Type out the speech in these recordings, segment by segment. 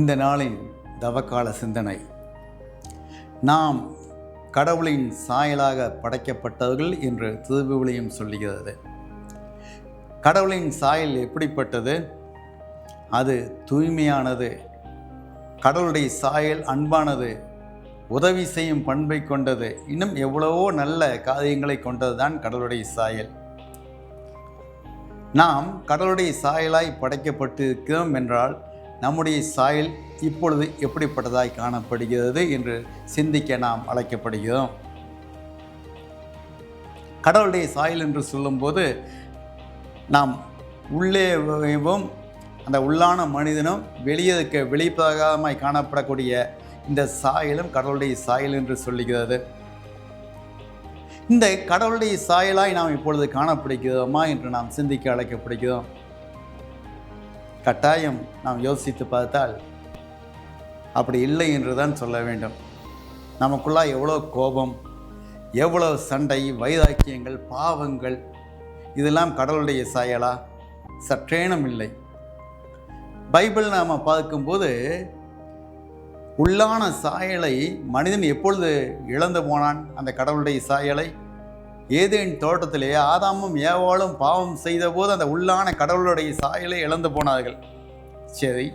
இந்த நாளின் தவக்கால சிந்தனை, நாம் கடவுளின் சாயலாக படைக்கப்பட்டவர்கள் என்று திருவிவிலியம் சொல்லுகிறது. கடவுளின் சாயல் எப்படிப்பட்டது? அது தூய்மையானது. கடவுளுடைய சாயல் அன்பானது, உதவி செய்யும் பண்பை கொண்டது, இன்னும் எவ்வளவோ நல்ல காரியங்களை கொண்டது தான் கடவுளுடைய சாயல். நாம் கடவுளுடைய சாயலாய் படைக்கப்பட்டிருக்கிறோம் என்றால் நம்முடைய சாயல் இப்பொழுது எப்படிப்பட்டதாய் காணப்படுகிறது என்று சிந்திக்க நாம் அழைக்கப்படுகிறோம். கடவுளுடைய சாயல் என்று சொல்லும்போது நாம் உள்ளேவும் அந்த உள்ளான மனிதனும் வெளிப்பிரகாரமாய் காணப்படக்கூடிய இந்த சாயலும் கடவுளுடைய சாயல் என்று சொல்லுகிறது. இந்த கடவுளுடைய சாயலாய் நாம் இப்பொழுது காணப்படுகிறோமா என்று நாம் சிந்திக்க அழைக்கப்படுகிறோம். கட்டாயம் நாம் யோசித்து பார்த்தால் அப்படி இல்லை என்று தான் சொல்ல வேண்டும். நமக்குள்ளா எவ்வளோ கோபம், எவ்வளோ சண்டை, வைராக்கியங்கள், பாவங்கள், இதெல்லாம் கடவுளுடைய சாயலா? சற்றேனும் இல்லை. பைபிள் நாம் பார்க்கும்போது உள்ளான சாயலை மனிதன் எப்பொழுது இழந்து போனான்? அந்த கடவுளுடைய சாயலை ஏதேன் தோட்டத்திலே ஆதாமும் ஏவாளும் பாவம் செய்த போது அந்த உள்ளான கடவுளுடைய சாயலை இழந்து போனார்கள். சரி,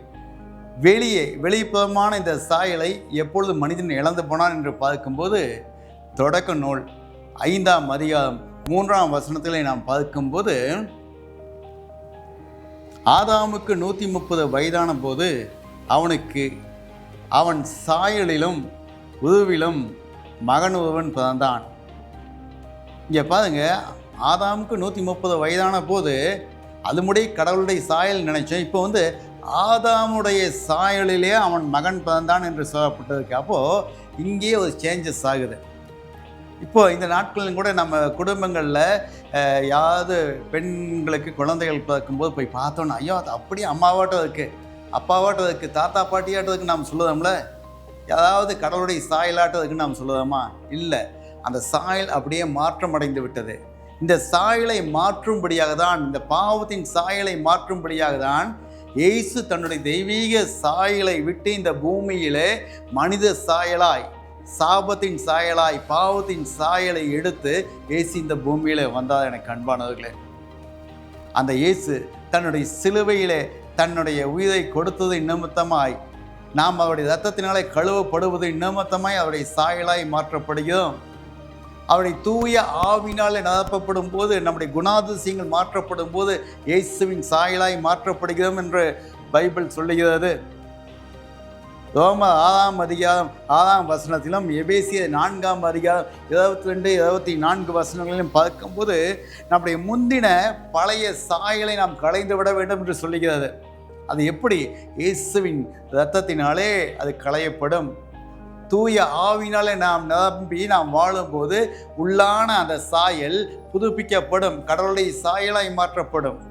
வெளிப்புறமான இந்த சாயலை எப்பொழுது மனிதன் இழந்து போனான் என்று பார்க்கும்போது தொடக்க நூல் 5ஆம் அதிகாரம் 3ஆம் வசனத்திலே நாம் பார்க்கும்போது, ஆதாமுக்கு 130 வயதான போது அவன் சாயலிலும் உருவிலும் மகன் ஒருவன் பிறந்தான். இங்கே பாருங்க, ஆதாமுக்கு 130 வயதான போது அது முடிய கடவுளுடைய சாயல் நினைச்சோம். இப்போ ஆதாமுடைய சாயலிலே அவன் மகன் பிறந்தான் என்று சொல்லப்பட்டிருக்கு. அப்போது இங்கேயே ஒரு சேஞ்சஸ் ஆகுது. இப்போது இந்த நாட்களிலும் கூட நம்ம குடும்பங்களில் யாராவது பெண்களுக்கு குழந்தைகள் பிறக்கும்போது போய் பார்த்தோன்னா, ஐயோ அது அப்படியே அம்மாவாட்டம் இருக்குது, அப்பாவாட்டம் இருக்குது, தாத்தா பாட்டியாட்டம் இருக்குன்னு நாம் சொல்லுதோம்ல. ஏதாவது கடவுளுடைய சாயலாட்டம் இருக்குன்னு நாம் சொல்லுதோமா? இல்லை, அந்த சாயல் அப்படியே மாற்றம் அடைந்து விட்டது. இந்த சாயலை மாற்றும்படியாக தான், இந்த பாவத்தின் சாயலை மாற்றும்படியாக தான் இயேசு தன்னுடைய தெய்வீக சாயலை விட்டு இந்த பூமியிலே மனித சாயலாய், சாபத்தின் சாயலாய், பாவத்தின் சாயலை எடுத்து இயேசு இந்த பூமியிலே வந்தார். எனக்கு அன்பானவர்களே, அந்த இயேசு தன்னுடைய சிலுவையிலே தன்னுடைய உயிரை கொடுத்தது நிமித்தமாய், நாம் அவருடைய இரத்தத்தினாலே கழுவப்படுவது நிமித்தமாய் அவருடைய சாயலாய் மாற்றப்படுகிறோம். அவருடைய தூய ஆவினாலே நிரப்பப்படும் போது, நம்முடைய குணாதிசயங்கள் மாற்றப்படும் போது இயேசுவின் சாயலாய் மாற்றப்படுகிறோம் என்று பைபிள் சொல்லுகிறது. ரோமர் 6ஆம் அதிகாரம் 6ஆம் வசனத்திலும் எபேசியர் 4ஆம் அதிகாரம் 22, 24 வசனங்களிலும் பார்க்கும்போது நம்முடைய முந்தின பழைய சாயலை நாம் களைந்து விட வேண்டும் என்று சொல்லுகிறது. அது எப்படி? இயேசுவின் இரத்தத்தினாலே அது களையப்படும். தூய ஆவினாலே நாம் நிரம்பி நாம் வாழும்போது உள்ளான அந்த சாயல் புதுப்பிக்கப்படும், கடவுளுடைய சாயலாய் மாற்றப்படும்.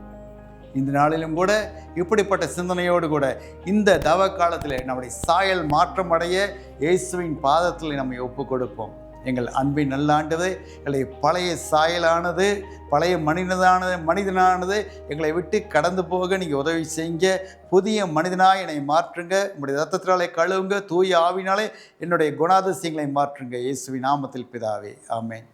இந்த நாளிலும் கூட இப்படிப்பட்ட சிந்தனையோடு கூட இந்த தவ காலத்தில் நம்முடைய சாயல் மாற்றம் அடைய இயேசுவின் பாதத்தில் நம்மை ஒப்பு கொடுப்போம். எங்கள் அன்பின் நல்லாண்டது, எங்களுடைய பழைய சாயலானது, பழைய மனிதனானது எங்களை விட்டு கடந்து போக நீங்கள் உதவி செய்யுங்க. புதிய மனிதனாய் என்னை மாற்றுங்க. உங்களுடைய இரத்தத்தினாலே கழுவுங்க. தூய ஆவினாலே என்னுடைய குணாதிசயங்களை மாற்றுங்க. இயேசுவின் நாமத்தில் பிதாவே, ஆமென்.